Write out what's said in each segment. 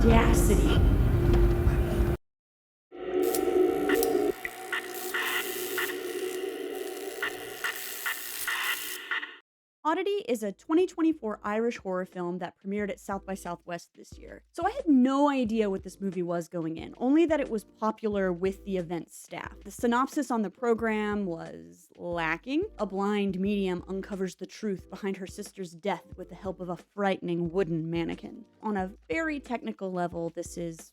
audacity. Oddity is a 2024 Irish horror film that premiered at South by Southwest this year. So I had no idea what this movie was going in, only that it was popular with the event's staff. The synopsis on the program was lacking. A blind medium uncovers the truth behind her sister's death with the help of a frightening wooden mannequin. On a very technical level, this is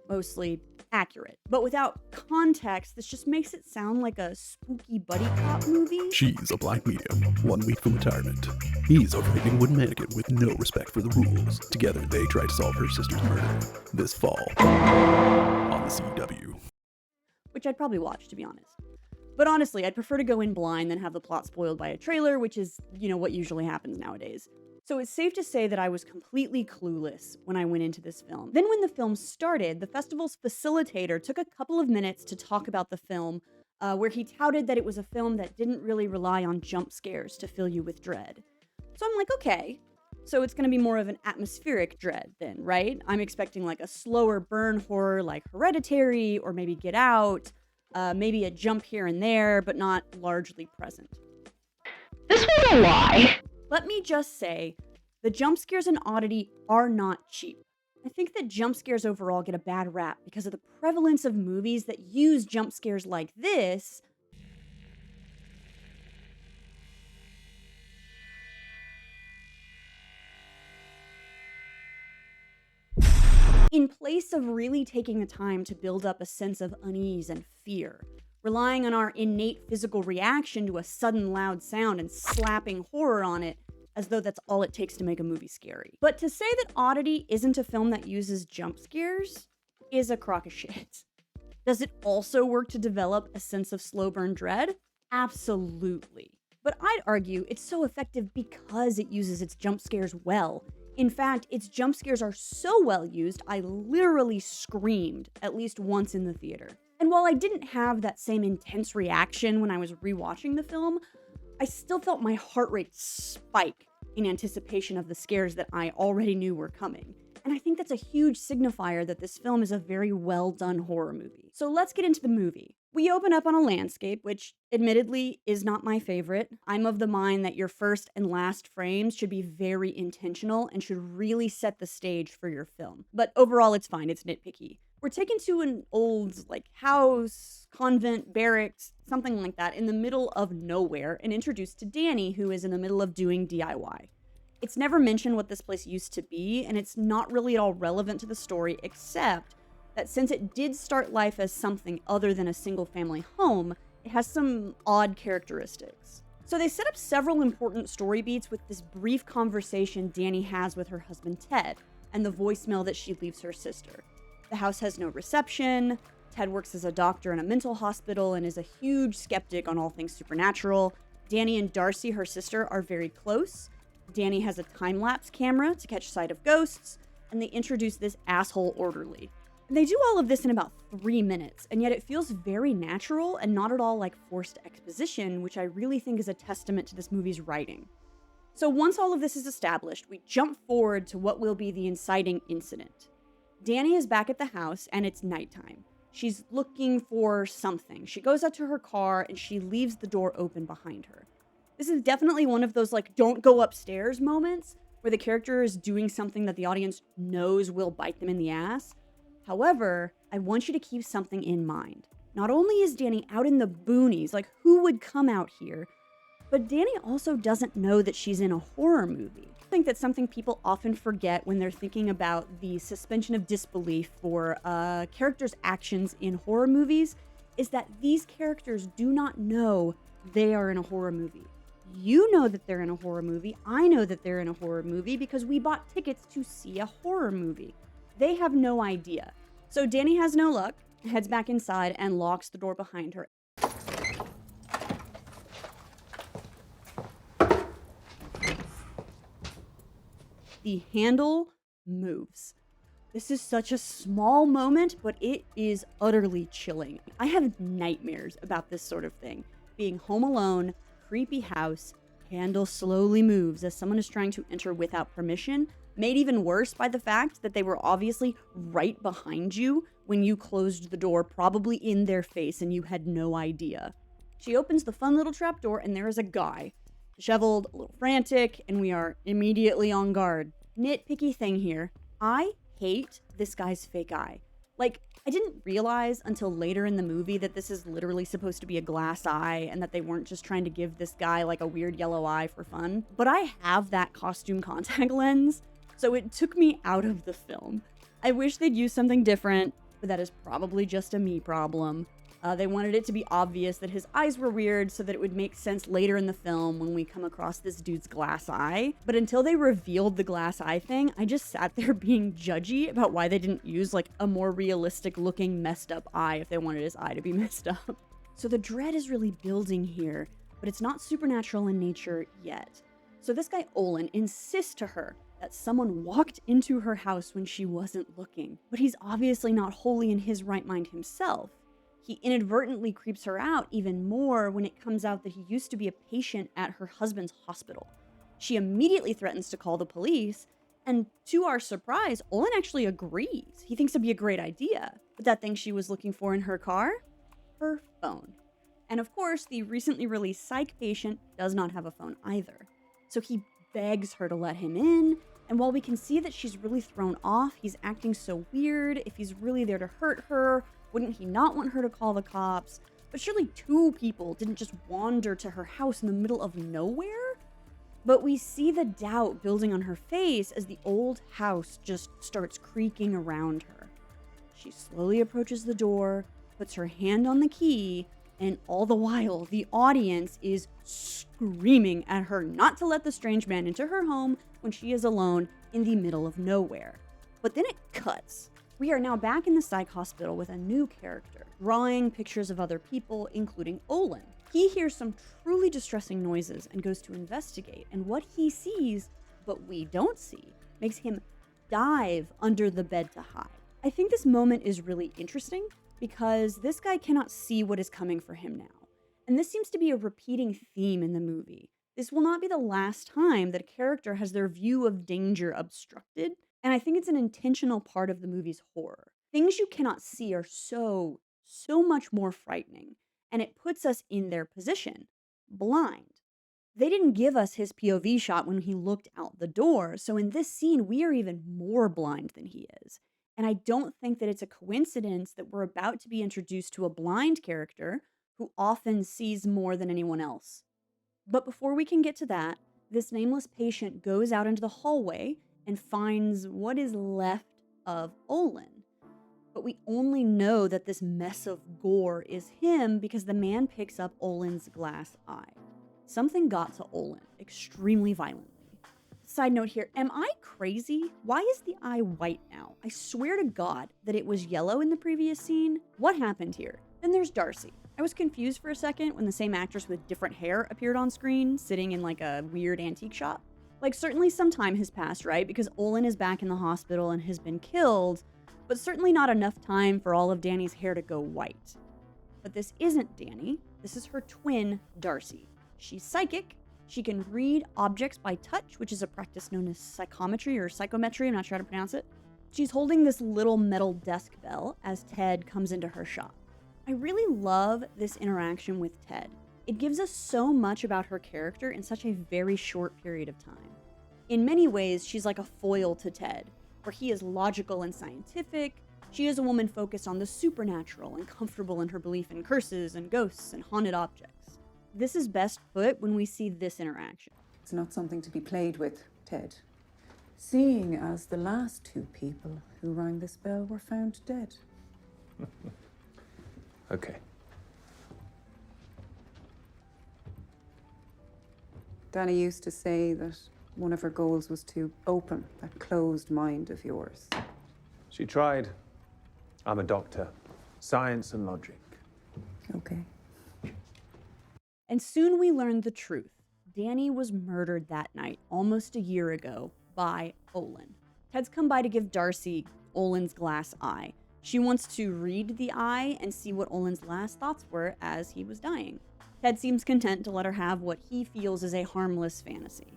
mostly accurate. But without context, this just makes it sound like a spooky buddy cop movie. She's a blind medium, 1 week from retirement. He's a frightening wooden mannequin with no respect for the rules. Together, they try to solve her sister's murder this fall on the CW. Which I'd probably watch, to be honest. But honestly, I'd prefer to go in blind than have the plot spoiled by a trailer, which is, what usually happens nowadays. So it's safe to say that I was completely clueless when I went into this film. Then when the film started, the festival's facilitator took a couple of minutes to talk about the film, where he touted that it was a film that didn't really rely on jump scares to fill you with dread. So I'm like, okay, so it's gonna be more of an atmospheric dread then, right? I'm expecting like a slower burn horror like Hereditary, or maybe Get Out, maybe a jump here and there, but not largely present. This was a lie. Let me just say, the jump scares in Oddity are not cheap. I think that jump scares overall get a bad rap because of the prevalence of movies that use jump scares like this in place of really taking the time to build up a sense of unease and fear, relying on our innate physical reaction to a sudden loud sound and slapping horror on it as though that's all it takes to make a movie scary. But to say that Oddity isn't a film that uses jump scares is a crock of shit. Does it also work to develop a sense of slow burn dread? Absolutely. But I'd argue it's so effective because it uses its jump scares well. In fact, its jump scares are so well used, I literally screamed at least once in the theater. And while I didn't have that same intense reaction when I was rewatching the film, I still felt my heart rate spike in anticipation of the scares that I already knew were coming. And I think that's a huge signifier that this film is a very well done horror movie. So let's get into the movie. We open up on a landscape, which admittedly is not my favorite. I'm of the mind that your first and last frames should be very intentional and should really set the stage for your film. But overall, it's fine, it's nitpicky. We're taken to an old, house, convent, barracks, something like that, in the middle of nowhere, and introduced to Danny, who is in the middle of doing DIY. It's never mentioned what this place used to be, and it's not really at all relevant to the story, except that since it did start life as something other than a single-family home, it has some odd characteristics. So they set up several important story beats with this brief conversation Danny has with her husband Ted, and the voicemail that she leaves her sister. The house has no reception. Ted works as a doctor in a mental hospital and is a huge skeptic on all things supernatural. Danny and Darcy, her sister, are very close. Danny has a time-lapse camera to catch sight of ghosts, and they introduce this asshole orderly. And they do all of this in about 3 minutes, and yet it feels very natural and not at all like forced exposition, which I really think is a testament to this movie's writing. So once all of this is established, we jump forward to what will be the inciting incident. Danny is back at the house, and it's nighttime. She's looking for something. She goes out to her car, and she leaves the door open behind her. This is definitely one of those, don't go upstairs moments, where the character is doing something that the audience knows will bite them in the ass. However, I want you to keep something in mind. Not only is Danny out in the boonies, who would come out here, but Danny also doesn't know that she's in a horror movie. I think that's something people often forget when they're thinking about the suspension of disbelief for characters' actions in horror movies, is that these characters do not know they are in a horror movie. You know that they're in a horror movie. I know that they're in a horror movie because we bought tickets to see a horror movie. They have no idea. So Danny has no luck, heads back inside, and locks the door behind her. The handle moves. This is such a small moment, but it is utterly chilling. I have nightmares about this sort of thing. Being home alone, creepy house, handle slowly moves as someone is trying to enter without permission. made even worse by the fact that they were obviously right behind you when you closed the door, probably in their face, and you had no idea. She opens the fun little trapdoor, and there is a guy, disheveled, a little frantic, and we are immediately on guard. Nitpicky thing here. I hate this guy's fake eye. Like, I didn't realize until later in the movie that this is literally supposed to be a glass eye and that they weren't just trying to give this guy like a weird yellow eye for fun. But I have that costume contact lens, so it took me out of the film. I wish they'd use something different, but that is probably just a me problem. They wanted it to be obvious that his eyes were weird so that it would make sense later in the film when we come across this dude's glass eye. But until they revealed the glass eye thing, I just sat there being judgy about why they didn't use like a more realistic looking messed up eye if they wanted his eye to be messed up. So the dread is really building here, but it's not supernatural in nature yet. So this guy Olin insists to her that someone walked into her house when she wasn't looking, but he's obviously not wholly in his right mind himself. He inadvertently creeps her out even more when it comes out that he used to be a patient at her husband's hospital. She immediately threatens to call the police, and to our surprise, Olin actually agrees. He thinks it'd be a great idea. But that thing she was looking for in her car? Her phone. And of course, the recently released psych patient does not have a phone either. So he begs her to let him in, and while we can see that she's really thrown off, he's acting so weird. If he's really there to hurt her, wouldn't he not want her to call the cops? But surely two people didn't just wander to her house in the middle of nowhere? But we see the doubt building on her face as the old house just starts creaking around her. She slowly approaches the door, puts her hand on the key, and all the while, the audience is screaming at her not to let the strange man into her home when she is alone in the middle of nowhere. But then it cuts. We are now back in the psych hospital with a new character, drawing pictures of other people, including Olin. He hears some truly distressing noises and goes to investigate, and what he sees, but we don't see, makes him dive under the bed to hide. I think this moment is really interesting because this guy cannot see what is coming for him now. And this seems to be a repeating theme in the movie. This will not be the last time that a character has their view of danger obstructed, and I think it's an intentional part of the movie's horror. Things you cannot see are so much more frightening, and it puts us in their position, blind. They didn't give us his POV shot when he looked out the door, so in this scene, we are even more blind than he is. And I don't think that it's a coincidence that we're about to be introduced to a blind character who often sees more than anyone else. But before we can get to that, this nameless patient goes out into the hallway and finds what is left of Olin. But we only know that this mess of gore is him because the man picks up Olin's glass eye. Something got to Olin extremely violently. Side note here, am I crazy? Why is the eye white now? I swear to God that it was yellow in the previous scene. What happened here? Then there's Darcy. I was confused for a second when the same actress with different hair appeared on screen, sitting in like a weird antique shop. Like, certainly some time has passed, right? Because Olin is back in the hospital and has been killed, but certainly not enough time for all of Danny's hair to go white. But this isn't Danny. This is her twin, Darcy. She's psychic. She can read objects by touch, which is a practice known as psychometry or psychometry. I'm not sure how to pronounce it. She's holding this little metal desk bell as Ted comes into her shop. I really love this interaction with Ted. It gives us so much about her character in such a very short period of time. In many ways, she's like a foil to Ted, where he is logical and scientific. She is a woman focused on the supernatural and comfortable in her belief in curses and ghosts and haunted objects. This is best put when we see this interaction. It's not something to be played with, Ted. Seeing as the last two people who rang this bell were found dead. Okay. Danny used to say that one of her goals was to open that closed mind of yours. She tried. I'm a doctor. Science and logic. Okay. And soon we learned the truth. Danny was murdered that night, almost a year ago, by Olin. Ted's come by to give Darcy Olin's glass eye. She wants to read the eye and see what Olin's last thoughts were as he was dying. Ted seems content to let her have what he feels is a harmless fantasy.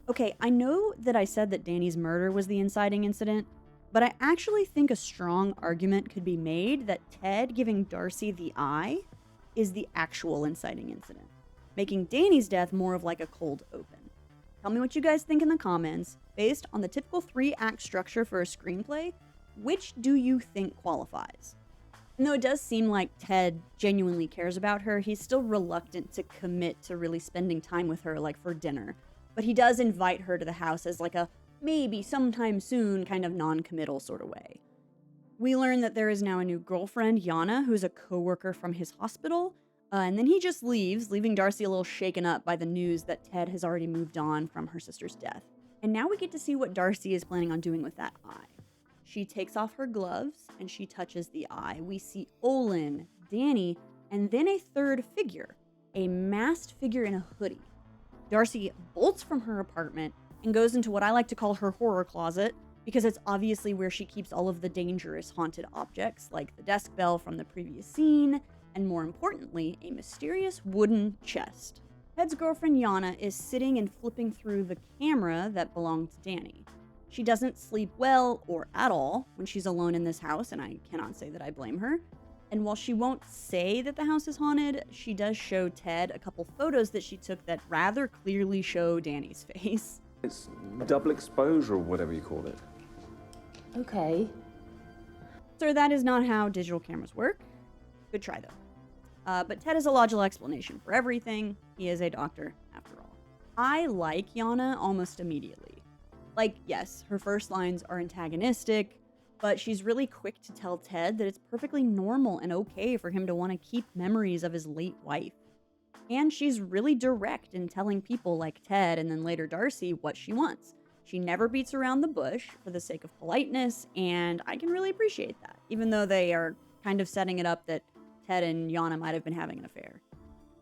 Okay, I know that I said that Danny's murder was the inciting incident, but I actually think a strong argument could be made that Ted giving Darcy the eye is the actual inciting incident, making Danny's death more of like a cold open. Tell me what you guys think in the comments. Based on the typical 3-act structure for a screenplay, which do you think qualifies? And though it does seem like Ted genuinely cares about her, he's still reluctant to commit to really spending time with her, like for dinner. But he does invite her to the house as like a maybe sometime soon kind of non-committal sort of way. We learn that there is now a new girlfriend, Yana, who's a co-worker from his hospital, and then he just leaves, leaving Darcy a little shaken up by the news that Ted has already moved on from her sister's death. And now we get to see what Darcy is planning on doing with that eye. She takes off her gloves and she touches the eye. We see Olin, Danny, and then a third figure, a masked figure in a hoodie. Darcy bolts from her apartment and goes into what I like to call her horror closet, because it's obviously where she keeps all of the dangerous haunted objects, like the desk bell from the previous scene, and more importantly, a mysterious wooden chest. Ted's girlfriend Yana is sitting and flipping through the camera that belonged to Danny. She doesn't sleep well or at all when she's alone in this house, and I cannot say that I blame her. And while she won't say that the house is haunted, she does show Ted a couple photos that she took that rather clearly show Danny's face. It's double exposure or whatever you call it. Okay. So that is not how digital cameras work. Good try, though. But Ted has a logical explanation for everything. He is a doctor, after all. I like Yana almost immediately. Like, yes, her first lines are antagonistic, but she's really quick to tell Ted that it's perfectly normal and okay for him to want to keep memories of his late wife. And she's really direct in telling people like Ted and then later Darcy what she wants. She never beats around the bush for the sake of politeness, and I can really appreciate that, even though they are kind of setting it up that Ted and Yana might have been having an affair.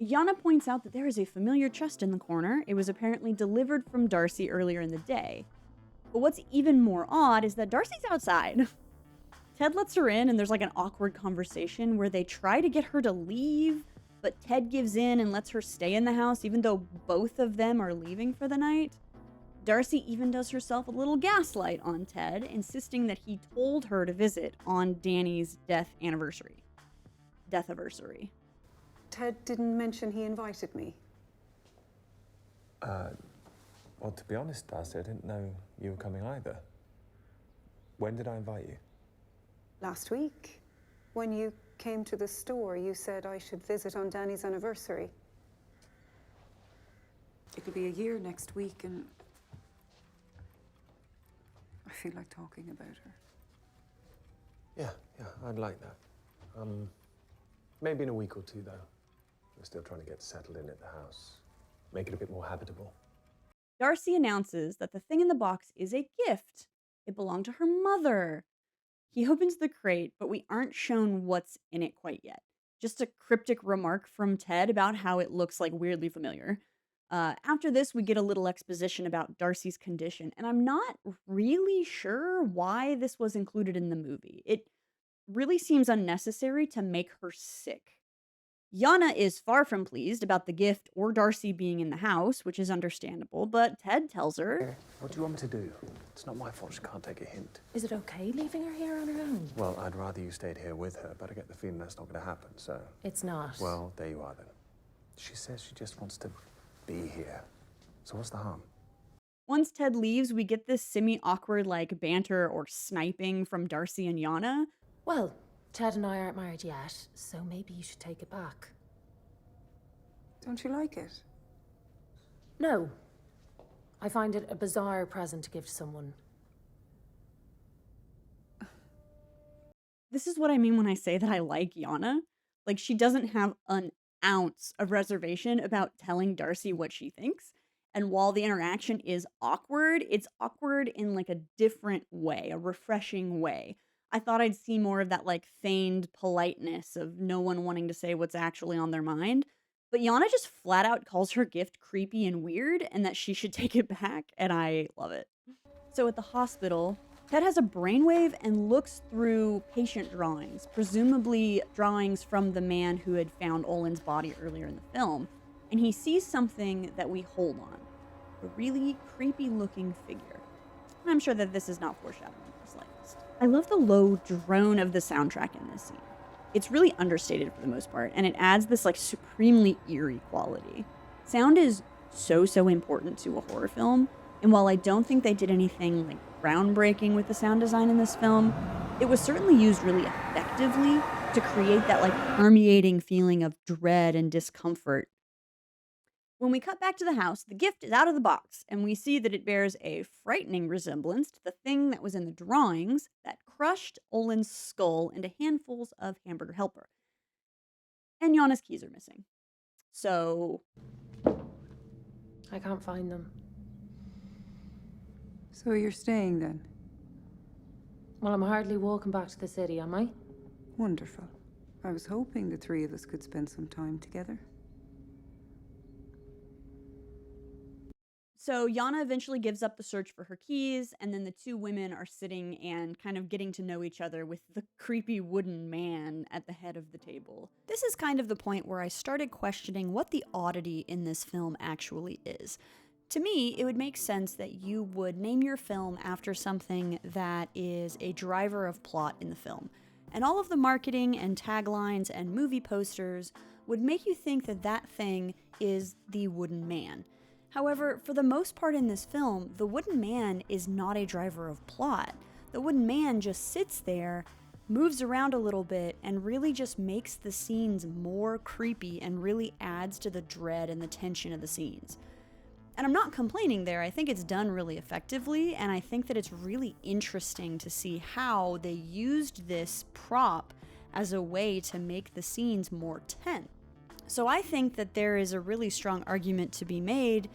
Yana points out that there is a familiar chest in the corner. It was apparently delivered from Darcy earlier in the day. But what's even more odd is that Darcy's outside. Ted lets her in, and there's like an awkward conversation where they try to get her to leave, but Ted gives in and lets her stay in the house even though both of them are leaving for the night. Darcy even does herself a little gaslight on Ted, insisting that he told her to visit on Danny's death anniversary. Death-iversary. Ted didn't mention he invited me. Well, to be honest, Darcy, I didn't know you were coming either. When did I invite you? Last week, when you came to the store, you said I should visit on Danny's anniversary. It'll be a year next week, and I feel like talking about her. Yeah, I'd like that. Maybe in a week or two, though. We're still trying to get settled in at the house. Make it a bit more habitable. Darcy announces that the thing in the box is a gift. It belonged to her mother. He opens the crate, but we aren't shown what's in it quite yet. Just a cryptic remark from Ted about how it looks like weirdly familiar. After this, we get a little exposition about Darcy's condition, and I'm not really sure why this was included in the movie. It really seems unnecessary to make her sick. Yana is far from pleased about the gift or Darcy being in the house, which is understandable, but Ted tells her, What do you want me to do? It's not my fault she can't take a hint. Is it okay leaving her here on her own? Well, I'd rather you stayed here with her, but I get the feeling that's not going to happen, so... It's not. Well, there you are then. She says she just wants to be here. So what's the harm? Once Ted leaves, we get this semi-awkward like banter or sniping from Darcy and Yana. Well, Ted and I aren't married yet, so maybe you should take it back. Don't you like it? No. I find it a bizarre present to give to someone. This is what I mean when I say that I like Yana. Like, she doesn't have an ounce of reservation about telling Darcy what she thinks. And while the interaction is awkward, it's awkward in like a different way, a refreshing way. I thought I'd see more of that like feigned politeness of no one wanting to say what's actually on their mind. But Yana just flat out calls her gift creepy and weird and that she should take it back, and I love it. So at the hospital, Ted has a brainwave and looks through patient drawings, presumably drawings from the man who had found Olin's body earlier in the film, and he sees something that we hold on. a really creepy looking figure. And I'm sure that this is not foreshadowing in the slightest. I love the low drone of the soundtrack in this scene. It's really understated for the most part, and it adds this like supremely eerie quality. Sound is so important to a horror film, and while I don't think they did anything like groundbreaking with the sound design in this film, it was certainly used really effectively to create that like permeating feeling of dread and discomfort. When we cut back to the house, the gift is out of the box, and we see that it bears a frightening resemblance to the thing that was in the drawings that crushed Olin's skull into handfuls of hamburger helper. And Yana's keys are missing. So I can't find them. So you're staying then? Well, I'm hardly walking back to the city, am I? Wonderful. I was hoping the three of us could spend some time together. So Yana eventually gives up the search for her keys, and then the two women are sitting and kind of getting to know each other with the creepy wooden man at the head of the table. This is kind of the point where I started questioning what the oddity in this film actually is. To me, it would make sense that you would name your film after something that is a driver of plot in the film. And all of the marketing and taglines and movie posters would make you think that that thing is the wooden man. However, for the most part in this film, the wooden man is not a driver of plot. The wooden man just sits there, moves around a little bit, and really just makes the scenes more creepy and really adds to the dread and the tension of the scenes. And I'm not complaining there. I think it's done really effectively, and I think that it's really interesting to see how they used this prop as a way to make the scenes more tense. So I think that there is a really strong argument to be made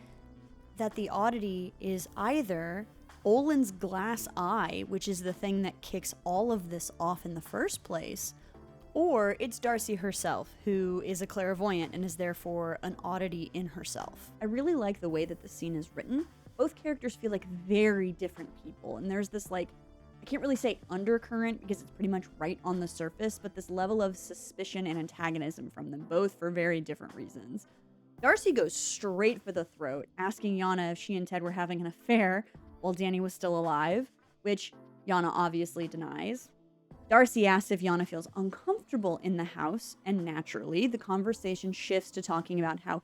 that the oddity is either Olin's glass eye, which is the thing that kicks all of this off in the first place, or it's Darcy herself, who is a clairvoyant and is therefore an oddity in herself. I really like the way that the scene is written. Both characters feel like very different people, and there's this like, I can't really say undercurrent because it's pretty much right on the surface, but this level of suspicion and antagonism from them, both for very different reasons. Darcy goes straight for the throat, asking Yana if she and Ted were having an affair while Danny was still alive, which Yana obviously denies. Darcy asks if Yana feels uncomfortable in the house, and naturally, the conversation shifts to talking about how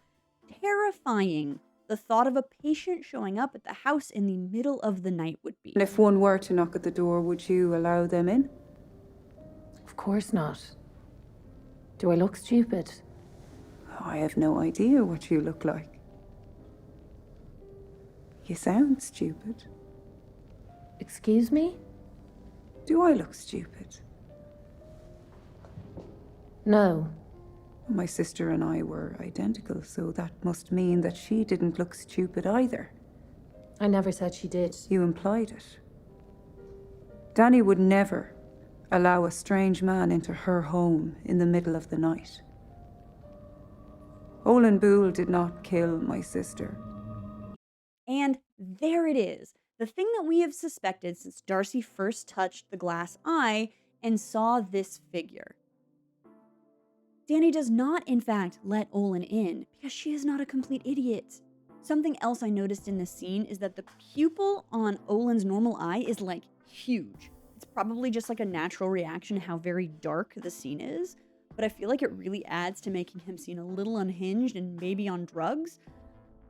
terrifying the thought of a patient showing up at the house in the middle of the night would be. And if one were to knock at the door, would you allow them in? Of course not. Do I look stupid? I have no idea what you look like. You sound stupid. Excuse me? Do I look stupid? No. My sister and I were identical, so that must mean that she didn't look stupid either. I never said she did. You implied it. Danny would never allow a strange man into her home in the middle of the night. Olin Boole did not kill my sister. And there it is. The thing that we have suspected since Darcy first touched the glass eye and saw this figure. Danny does not, in fact, let Olin in because she is not a complete idiot. Something else I noticed in this scene is that the pupil on Olin's normal eye is like huge. It's probably just like a natural reaction to how very dark the scene is, but I feel like it really adds to making him seem a little unhinged and maybe on drugs.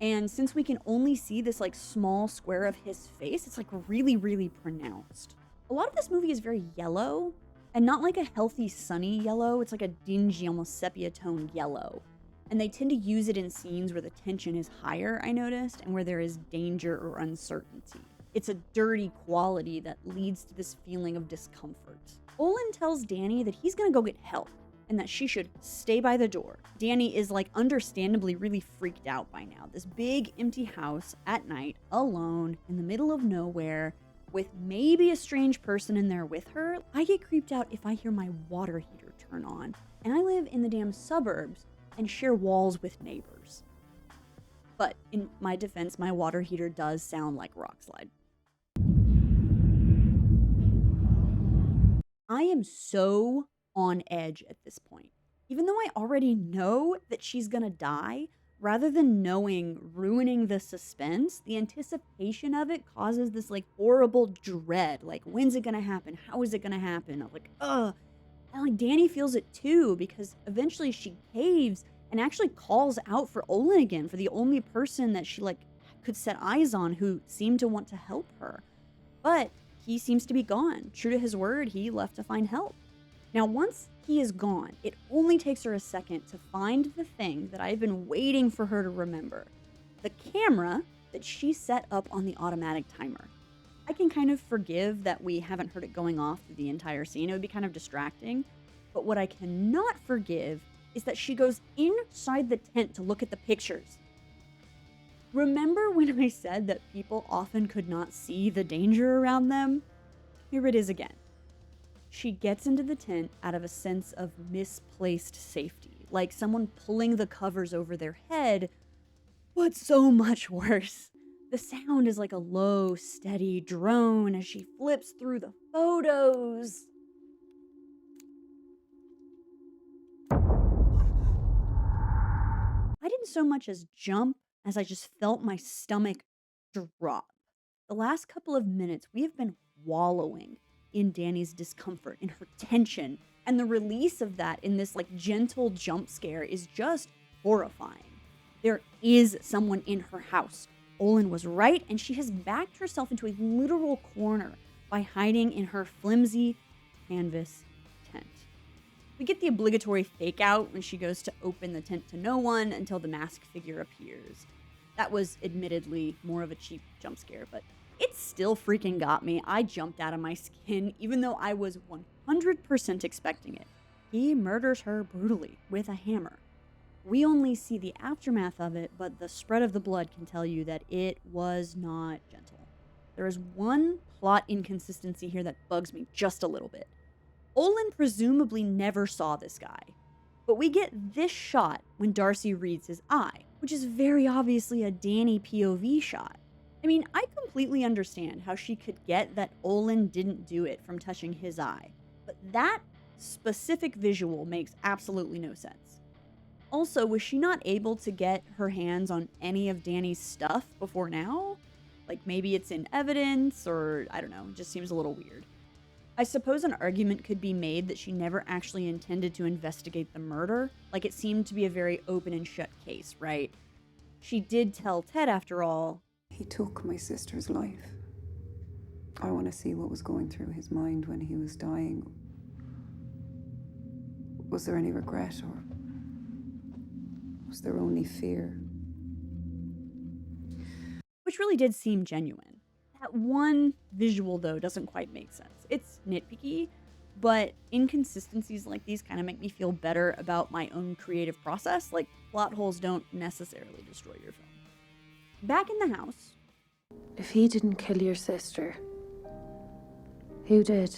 And since we can only see this like small square of his face, it's like really pronounced. A lot of this movie is very yellow, and not like a healthy sunny yellow. It's like a dingy, almost sepia tone yellow. And they tend to use it in scenes where the tension is higher, I noticed, and where there is danger or uncertainty. It's a dirty quality that leads to this feeling of discomfort. Olin tells Danny that he's gonna go get help, and that she should stay by the door. Danny is like understandably really freaked out by now. This big empty house at night, alone, in the middle of nowhere, with maybe a strange person in there with her. I get creeped out if I hear my water heater turn on. And I live in the damn suburbs and share walls with neighbors. But in my defense, my water heater does sound like a rock slide. I am so on edge at this point. Even though I already know that she's gonna die, rather than knowing ruining the suspense, the anticipation of it causes this like horrible dread. Like, when's it gonna happen? How is it gonna happen? I'm like, ugh. And like Danny feels it too, because eventually she caves and actually calls out for Olin again, for the only person that she like could set eyes on who seemed to want to help her. But he seems to be gone. True to his word, he left to find help. Now, once he is gone, it only takes her a second to find the thing that I've been waiting for her to remember. The camera that she set up on the automatic timer. I can kind of forgive that we haven't heard it going off through the entire scene. It would be kind of distracting. But what I cannot forgive is that she goes inside the tent to look at the pictures. Remember when I said that people often could not see the danger around them? Here it is again. She gets into the tent out of a sense of misplaced safety, like someone pulling the covers over their head. What's so much worse? The sound is like a low, steady drone as she flips through the photos. I didn't so much as jump as I just felt my stomach drop. The last couple of minutes, we have been wallowing in Danny's discomfort, in her tension, and the release of that in this like gentle jump scare is just horrifying. There is someone in her house. Olin was right, and she has backed herself into a literal corner by hiding in her flimsy canvas tent. We get the obligatory fake out when she goes to open the tent to no one until the masked figure appears. That was admittedly more of a cheap jump scare, but it still freaking got me. I jumped out of my skin, even though I was 100% expecting it. He murders her brutally with a hammer. We only see the aftermath of it, but the spread of the blood can tell you that it was not gentle. There is one plot inconsistency here that bugs me just a little bit. Olin presumably never saw this guy, but we get this shot when Darcy reads his eye, which is very obviously a Danny POV shot. I mean, I completely understand how she could get that Olin didn't do it from touching his eye, but that specific visual makes absolutely no sense. Also, was she not able to get her hands on any of Danny's stuff before now? Like maybe it's in evidence, or I don't know, it just seems a little weird. I suppose an argument could be made that she never actually intended to investigate the murder, like it seemed to be a very open and shut case, right? She did tell Ted, after all. He took my sister's life. I want to see what was going through his mind when he was dying. Was there any regret, or was there only fear? Which really did seem genuine. That one visual, though, doesn't quite make sense. It's nitpicky, but inconsistencies like these kind of make me feel better about my own creative process. Like, plot holes don't necessarily destroy your film. Back in the house. If he didn't kill your sister, who did?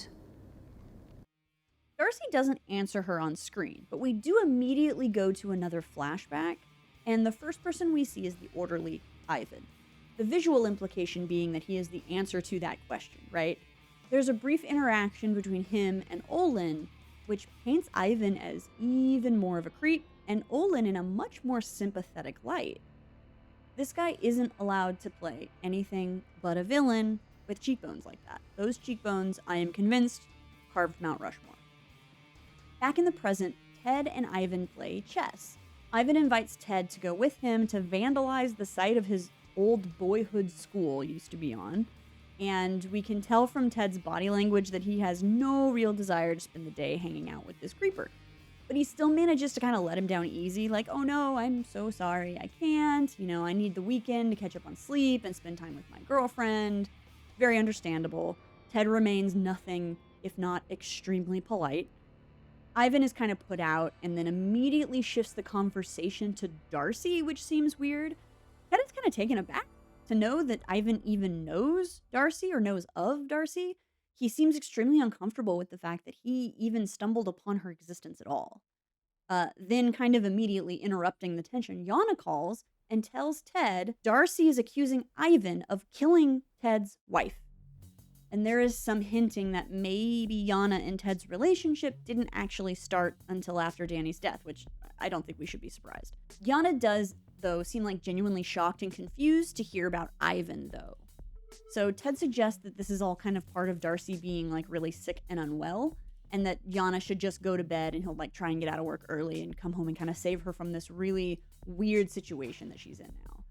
Darcy doesn't answer her on screen, but we do immediately go to another flashback, and the first person we see is the orderly Ivan. The visual implication being that he is the answer to that question, right? There's a brief interaction between him and Olin, which paints Ivan as even more of a creep, and Olin in a much more sympathetic light. This guy isn't allowed to play anything but a villain with cheekbones like that. Those cheekbones, I am convinced, carved Mount Rushmore. Back in the present, Ted and Ivan play chess. Ivan invites Ted to go with him to vandalize the site of his old boyhood school used to be on, and we can tell from Ted's body language that he has no real desire to spend the day hanging out with this creeper. But he still manages to kind of let him down easy, like, oh no, I'm so sorry, I can't, I need the weekend to catch up on sleep and spend time with my girlfriend. Very understandable. Ted remains nothing if not extremely polite. Ivan is kind of put out and then immediately shifts the conversation to Darcy, which seems weird. Ted is kind of taken aback to know that Ivan even knows Darcy or knows of Darcy. He seems extremely uncomfortable with the fact that he even stumbled upon her existence at all. Then kind of immediately interrupting the tension, Yana calls and tells Ted Darcy is accusing Ivan of killing Ted's wife. And there is some hinting that maybe Yana and Ted's relationship didn't actually start until after Danny's death, which I don't think we should be surprised. Yana does though, seem like genuinely shocked and confused to hear about Ivan, though. So Ted suggests that this is all kind of part of Darcy being like really sick and unwell, and that Yana should just go to bed and he'll like try and get out of work early and come home and kind of save her from this really weird situation that she's in now.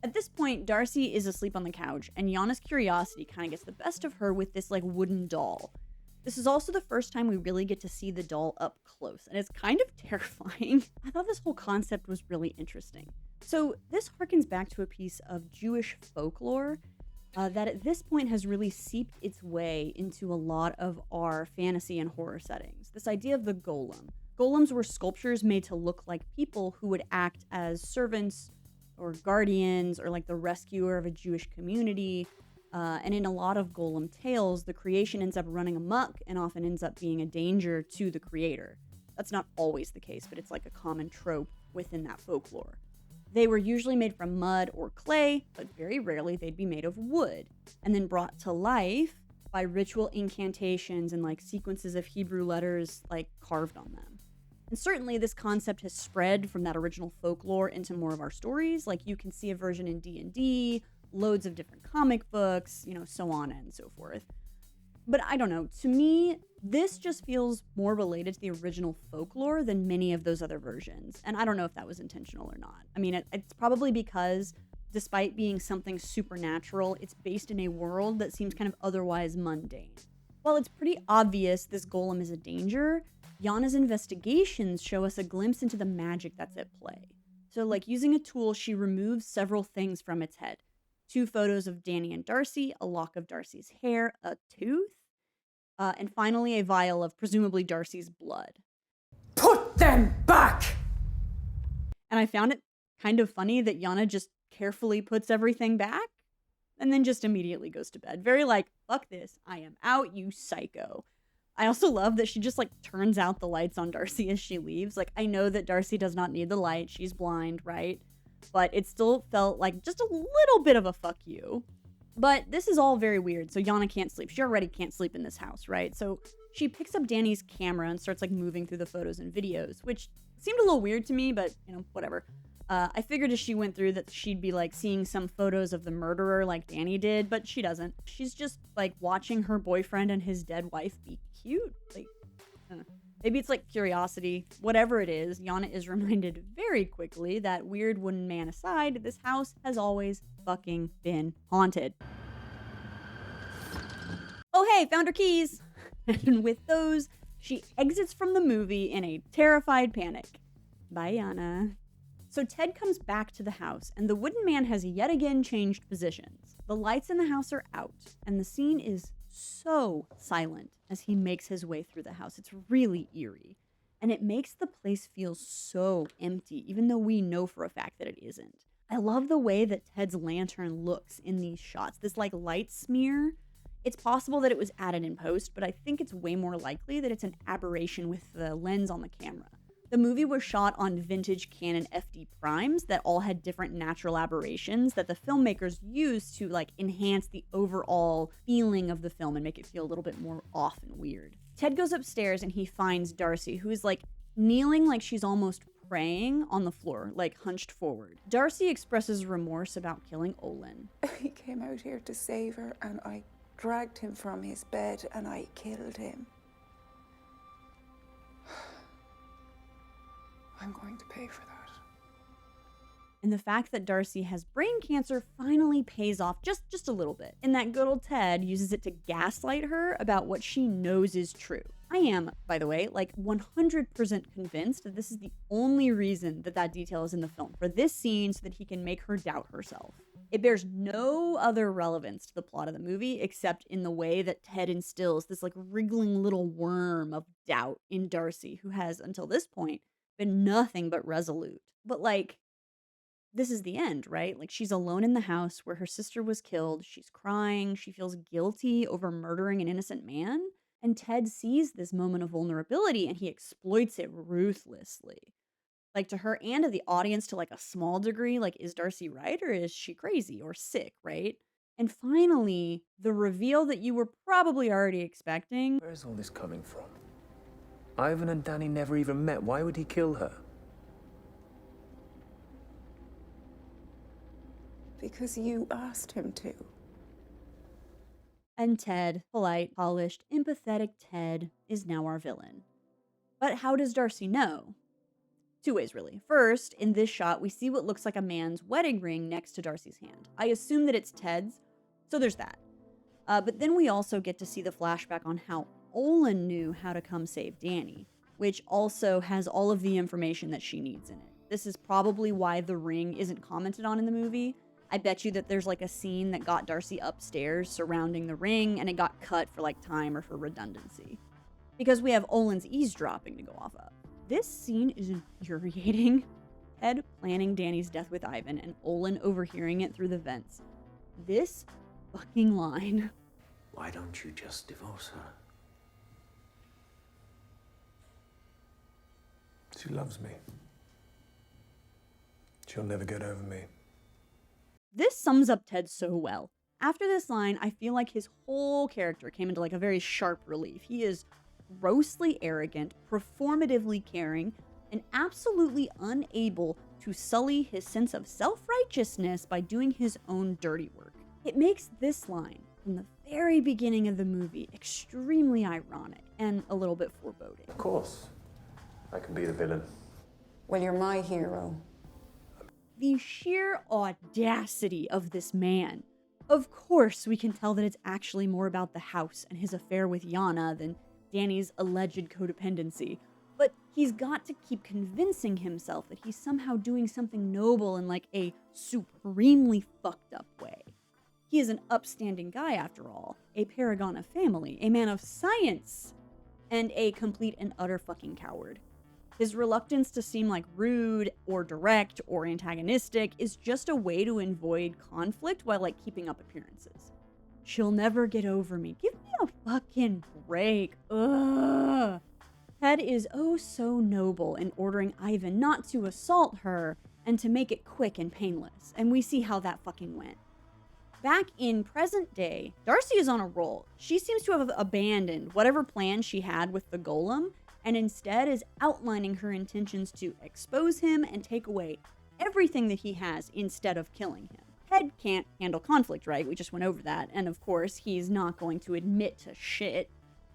At this point, Darcy is asleep on the couch, and Yana's curiosity kind of gets the best of her with this like wooden doll. This is also the first time we really get to see the doll up close, and it's kind of terrifying. I thought this whole concept was really interesting. So this harkens back to a piece of Jewish folklore that at this point has really seeped its way into a lot of our fantasy and horror settings. This idea of the golem. Golems were sculptures made to look like people who would act as servants or guardians or like the rescuer of a Jewish community. And in a lot of golem tales, the creation ends up running amok and often ends up being a danger to the creator. That's not always the case, but it's like a common trope within that folklore. They were usually made from mud or clay, but very rarely they'd be made of wood, and then brought to life by ritual incantations and like sequences of Hebrew letters like carved on them. And certainly this concept has spread from that original folklore into more of our stories. Like you can see a version in D&D, loads of different comic books, so on and so forth. But I don't know, to me, this just feels more related to the original folklore than many of those other versions. And I don't know if that was intentional or not. I mean, it's probably because, despite being something supernatural, it's based in a world that seems kind of otherwise mundane. While it's pretty obvious this golem is a danger, Yana's investigations show us a glimpse into the magic that's at play. So, like using a tool, she removes several things from its head. 2 photos of Danny and Darcy, a lock of Darcy's hair, a tooth, and finally a vial of presumably Darcy's blood. Put them back! And I found it kind of funny that Yana just carefully puts everything back and then just immediately goes to bed. Very like, fuck this, I am out, you psycho. I also love that she just like turns out the lights on Darcy as she leaves. Like, I know that Darcy does not need the light, she's blind, right? But it still felt like just a little bit of a fuck you. But this is all very weird. So Yana can't sleep. She already can't sleep in this house, right? So she picks up Danny's camera and starts like moving through the photos and videos, which seemed a little weird to me, but whatever. I figured as she went through that she'd be like seeing some photos of the murderer like Danny did, but she doesn't. She's just like watching her boyfriend and his dead wife be cute. Like, maybe it's like curiosity. Whatever it is, Yana is reminded very quickly that, weird wooden man aside, this house has always fucking been haunted. Oh hey, found her keys! And with those, she exits from the movie in a terrified panic. Bye, Yana. So Ted comes back to the house, and the wooden man has yet again changed positions. The lights in the house are out, and the scene is so silent as he makes his way through the house. It's really eerie, and it makes the place feel so empty, even though we know for a fact that it isn't. I love the way that Ted's lantern looks in these shots, this like light smear. It's possible that it was added in post, but I think it's way more likely that it's an aberration with the lens on the camera. The movie was shot on vintage Canon FD primes that all had different natural aberrations that the filmmakers used to like enhance the overall feeling of the film and make it feel a little bit more off and weird. Ted goes upstairs and he finds Darcy, who is like kneeling like she's almost praying on the floor, like hunched forward. Darcy expresses remorse about killing Olin. He came out here to save her, and I dragged him from his bed and I killed him. I'm going to pay for that. And the fact that Darcy has brain cancer finally pays off just a little bit. And that good old Ted uses it to gaslight her about what she knows is true. I am, by the way, like 100% convinced that this is the only reason that detail is in the film, for this scene so that he can make her doubt herself. It bears no other relevance to the plot of the movie except in the way that Ted instills this like wriggling little worm of doubt in Darcy, who has, until this point, been nothing but resolute. But like, this is the end, right? Like, she's alone in the house where her sister was killed. She's crying. She feels guilty over murdering an innocent man. And Ted sees this moment of vulnerability and he exploits it ruthlessly. Like, to her and to the audience to like a small degree, like, is Darcy right or is she crazy or sick, right? And finally, the reveal that you were probably already expecting. Where's all this coming from? Ivan and Danny never even met. Why would he kill her? Because you asked him to. And Ted, polite, polished, empathetic Ted, is now our villain. But how does Darcy know? Two ways, really. First, in this shot, we see what looks like a man's wedding ring next to Darcy's hand. I assume that it's Ted's, so there's that. But then we also get to see the flashback on how Olin knew how to come save Danny, which also has all of the information that she needs in it. This is probably why the ring isn't commented on in the movie. I bet you that there's like a scene that got Darcy upstairs surrounding the ring, and it got cut for like time or for redundancy. Because we have Olin's eavesdropping to go off of. This scene is infuriating. Ted planning Danny's death with Ivan and Olin overhearing it through the vents. This fucking line. Why don't you just divorce her? She loves me. She'll never get over me. This sums up Ted so well. After this line, I feel like his whole character came into like a very sharp relief. He is grossly arrogant, performatively caring, and absolutely unable to sully his sense of self-righteousness by doing his own dirty work. It makes this line from the very beginning of the movie extremely ironic and a little bit foreboding. Of course. I can be the villain. Well, you're my hero. The sheer audacity of this man. Of course, we can tell that it's actually more about the house and his affair with Yana than Danny's alleged codependency. But he's got to keep convincing himself that he's somehow doing something noble in like a supremely fucked up way. He is an upstanding guy after all, a paragon of family, a man of science, and a complete and utter fucking coward. His reluctance to seem like rude or direct or antagonistic is just a way to avoid conflict while like keeping up appearances. She'll never get over me. Give me a fucking break. Ugh. Ted is oh so noble in ordering Ivan not to assault her and to make it quick and painless, and we see how that fucking went. Back in present day, Darcy is on a roll. She seems to have abandoned whatever plan she had with the golem, and instead is outlining her intentions to expose him and take away everything that he has instead of killing him. Ted can't handle conflict, right? We just went over that, and of course, he's not going to admit to shit.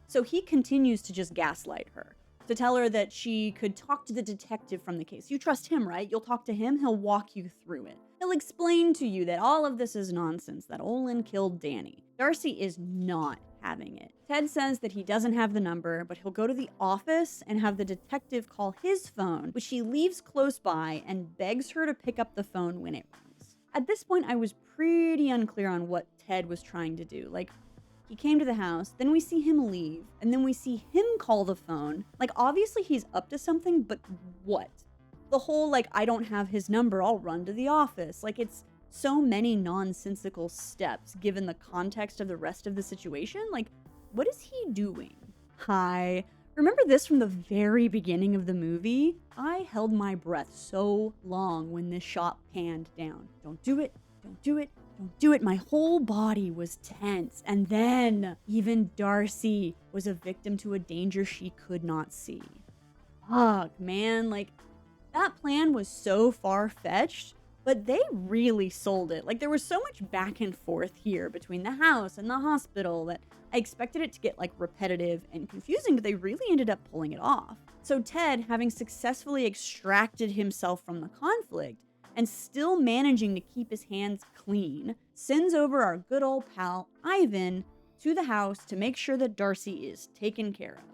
So he continues to just gaslight her, to tell her that she could talk to the detective from the case. You trust him, right? You'll talk to him, he'll walk you through it. He'll explain to you that all of this is nonsense, that Olin killed Danny. Darcy is not having it. Ted says that he doesn't have the number, but he'll go to the office and have the detective call his phone, which he leaves close by and begs her to pick up the phone when it rings. At this point, I was pretty unclear on what Ted was trying to do. Like, he came to the house, then we see him leave, and then we see him call the phone. Like, obviously he's up to something, but what? The whole, like, I don't have his number, I'll run to the office. Like, it's so many nonsensical steps given the context of the rest of the situation. Like, what is he doing? Hi. Remember this from the very beginning of the movie? I held my breath so long when this shot panned down. Don't do it. Don't do it. Don't do it. My whole body was tense. And then even Darcy was a victim to a danger she could not see. Fuck, man. Like, that plan was so far-fetched, but they really sold it. Like, there was so much back and forth here between the house and the hospital that I expected it to get, like, repetitive and confusing, but they really ended up pulling it off. So Ted, having successfully extracted himself from the conflict and still managing to keep his hands clean, sends over our good old pal, Ivan, to the house to make sure that Darcy is taken care of.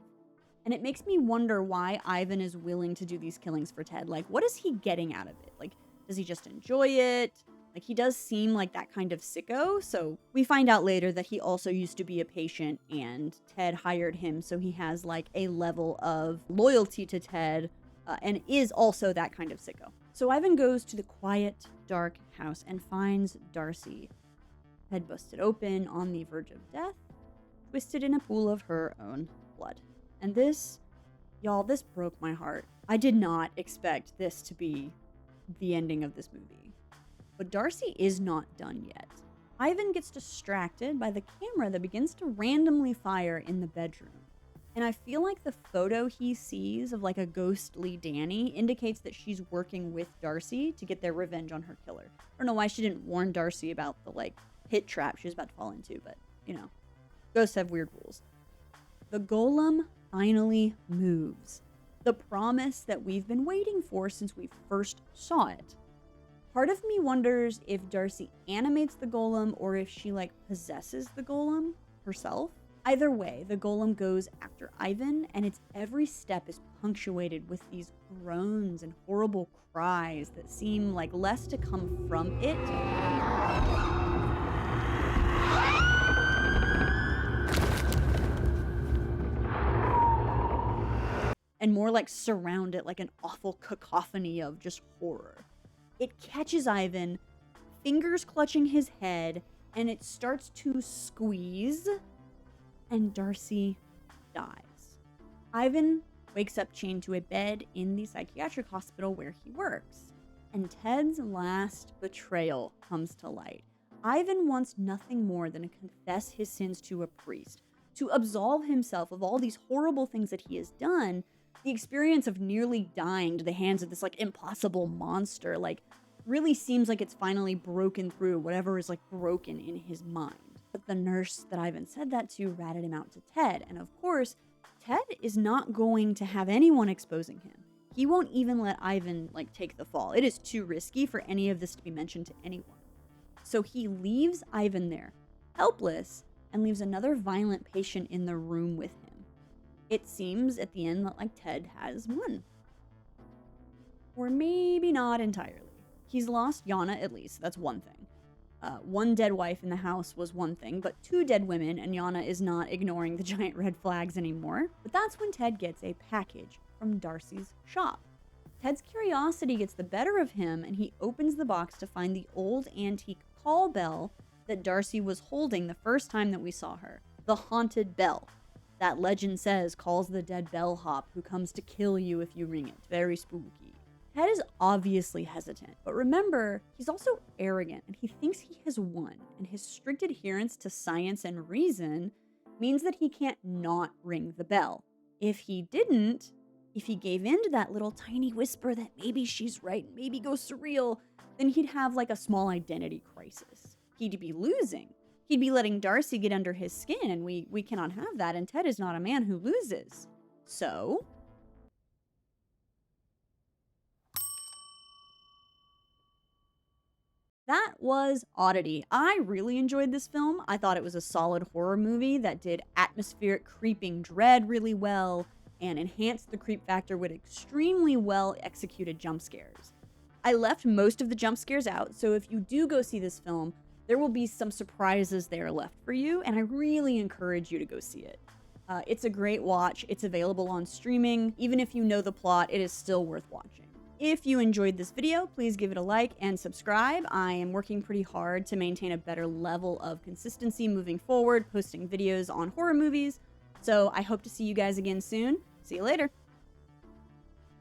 And it makes me wonder why Ivan is willing to do these killings for Ted. Like, what is he getting out of it? Like, does he just enjoy it? Like, he does seem like that kind of sicko, so we find out later that he also used to be a patient, and Ted hired him, so he has, like, a level of loyalty to Ted, and is also that kind of sicko. So Ivan goes to the quiet, dark house and finds Darcy, head busted open, on the verge of death, twisted in a pool of her own blood. And this, y'all, this broke my heart. I did not expect this to be the ending of this movie. But Darcy is not done yet. Ivan gets distracted by the camera that begins to randomly fire in the bedroom. And I feel like the photo he sees of like a ghostly Danny indicates that she's working with Darcy to get their revenge on her killer. I don't know why she didn't warn Darcy about the like pit trap she was about to fall into, but you know, ghosts have weird rules. The golem finally moves. The promise that we've been waiting for since we first saw it. Part of me wonders if Darcy animates the golem or if she like possesses the golem herself. Either way, the golem goes after Ivan, and its every step is punctuated with these groans and horrible cries that seem like less to come from it and more like surround it like an awful cacophony of just horror. It catches Ivan, fingers clutching his head, and it starts to squeeze, and Darcy dies. Ivan wakes up chained to a bed in the psychiatric hospital where he works, and Ted's last betrayal comes to light. Ivan wants nothing more than to confess his sins to a priest, to absolve himself of all these horrible things that he has done. The experience of nearly dying to the hands of this like impossible monster like really seems like it's finally broken through whatever is like broken in his mind. But the nurse that Ivan said that to ratted him out to Ted, and of course Ted is not going to have anyone exposing him. He won't even let Ivan like take the fall. It is too risky for any of this to be mentioned to anyone. So he leaves Ivan there, helpless, and leaves another violent patient in the room with him. It seems at the end that like Ted has won. Or maybe not entirely. He's lost Yana at least, that's one thing. One dead wife in the house was one thing, but 2 dead women, and Yana is not ignoring the giant red flags anymore. But that's when Ted gets a package from Darcy's shop. Ted's curiosity gets the better of him, and he opens the box to find the old antique call bell that Darcy was holding the first time that we saw her. The haunted bell. That legend says calls the dead bellhop who comes to kill you if you ring it. Very spooky. Ted is obviously hesitant, but remember, he's also arrogant and he thinks he has won, and his strict adherence to science and reason means that he can't not ring the bell. If he didn't, if he gave in to that little tiny whisper that maybe she's right, maybe ghosts are real, then he'd have like a small identity crisis. He'd be losing. He'd be letting Darcy get under his skin, and we cannot have that, and Ted is not a man who loses. So that was Oddity. I really enjoyed this film. I thought it was a solid horror movie that did atmospheric creeping dread really well and enhanced the creep factor with extremely well executed jump scares. I left most of the jump scares out, so if you do go see this film, there will be some surprises there left for you, and I really encourage you to go see it. It's a great watch. It's available on streaming. Even if you know the plot, it is still worth watching. If you enjoyed this video, please give it a like and subscribe. I am working pretty hard to maintain a better level of consistency moving forward, posting videos on horror movies. So I hope to see you guys again soon. See you later.